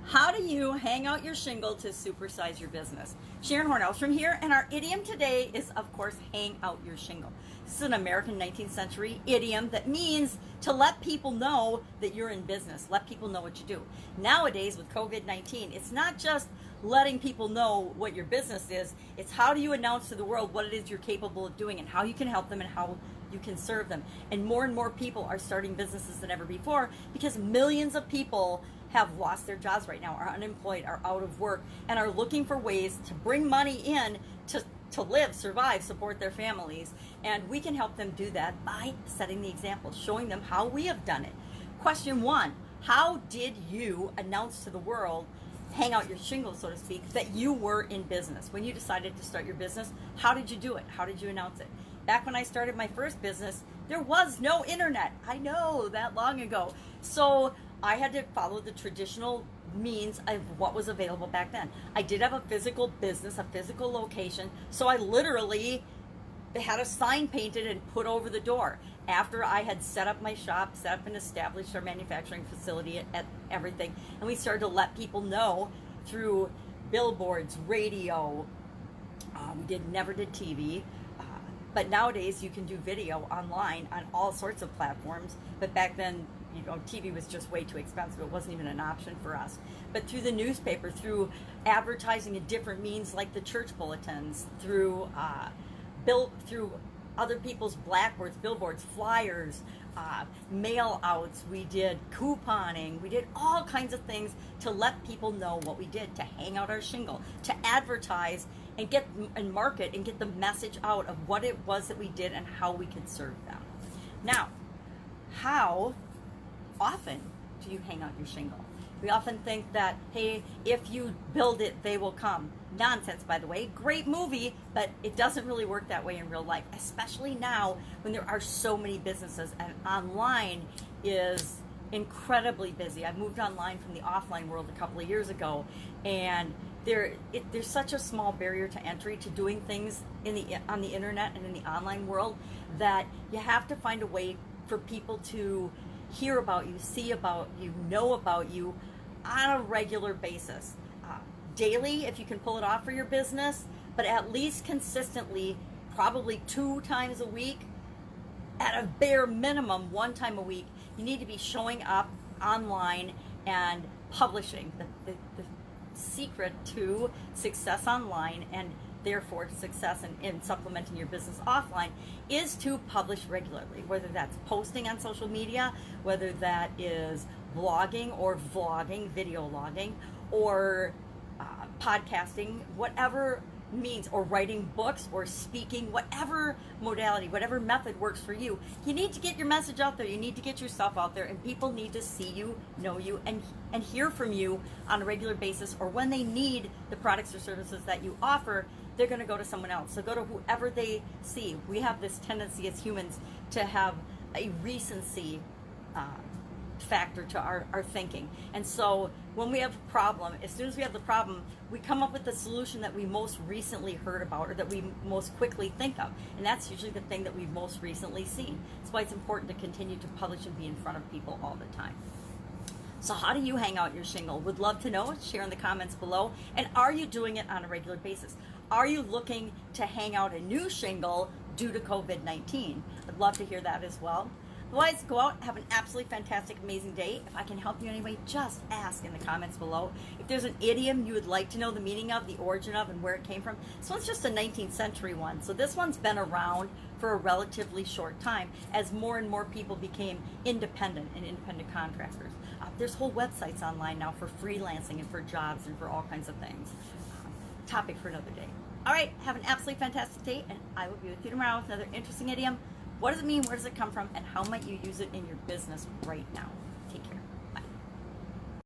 How do you hang out your shingle to supersize your business? Sharon Horne-Ellstrom here, and our idiom today is, of course, hang out your shingle. This is an American 19th century idiom that means to let people know that you're in business, let people know what you do. Nowadays, with COVID-19, it's not just letting people know what your business is, it's how do you announce to the world what it is you're capable of doing and how you can help them and how you can serve them. And more people are starting businesses than ever before because millions of people have lost their jobs right now, are unemployed, are out of work, and are looking for ways to bring money in to live, survive, support their families. And we can help them do that by setting the example, showing them how we have done it. Question one, how did you announce to the world, hang out your shingle, so to speak, that you were in business? When you decided to start your business, how did you do it? How did you announce it? Back when I started my first business, there was no internet. I know, that long ago. So I had to follow the traditional means of what was available back then. I did have a physical business, a physical location, so I literally had a sign painted and put over the door. After I had set up my shop, set up and established our manufacturing facility at everything, and we started to let people know through billboards, radio, never did TV, but nowadays you can do video online on all sorts of platforms, but back then, you know, TV was just way too expensive. It wasn't even an option for us. But through the newspaper, through advertising in different means like the church bulletins, through through other people's blackboards, billboards, flyers, mail outs, we did couponing, we did all kinds of things to let people know what we did, to hang out our shingle, to advertise and get and market and get the message out of what it was that we did and how we could serve them. Now, how often do you hang out your shingle? We often think that, hey, if you build it, they will come. Nonsense, by the way. Great movie, but it doesn't really work that way in real life, especially now when there are so many businesses and online is incredibly busy. I moved online from the offline world a couple of years ago, and there's such a small barrier to entry to doing things on the internet and in the online world that you have to find a way for people to hear about you, see about you, know about you on a regular basis. Daily, if you can pull it off for your business, but at least consistently, probably 2 times a week, at a bare minimum 1 time a week, you need to be showing up online and publishing. The secret to success online and therefore success in supplementing your business offline is to publish regularly, whether that's posting on social media, whether that is blogging or vlogging, video logging, or podcasting, whatever means, or writing books or speaking, whatever modality, whatever method works for you. You need to get your message out there. You need to get yourself out there, and people need to see you, know you, and hear from you on a regular basis, or when they need the products or services that you offer, they're going to go to someone else. So go to whoever they see. We have this tendency as humans to have a recency factor to our thinking. And so when we have a problem, as soon as we have the problem, we come up with the solution that we most recently heard about or that we most quickly think of. And that's usually the thing that we've most recently seen. That's why it's important to continue to publish and be in front of people all the time. So how do you hang out your shingle? Would love to know. Share in the comments below. And are you doing it on a regular basis? Are you looking to hang out a new shingle due to COVID-19? I'd love to hear that as well. Otherwise, go out, have an absolutely fantastic, amazing day. If I can help you in any way, just ask in the comments below. If there's an idiom you would like to know the meaning of, the origin of, and where it came from, this one's just a 19th century one. So this one's been around for a relatively short time as more and more people became independent and independent contractors. There's whole websites online now for freelancing and for jobs and for all kinds of things. Topic for another day. All right, have an absolutely fantastic day, and I will be with you tomorrow with another interesting idiom. What does it mean? Where does it come from? And how might you use it in your business right now?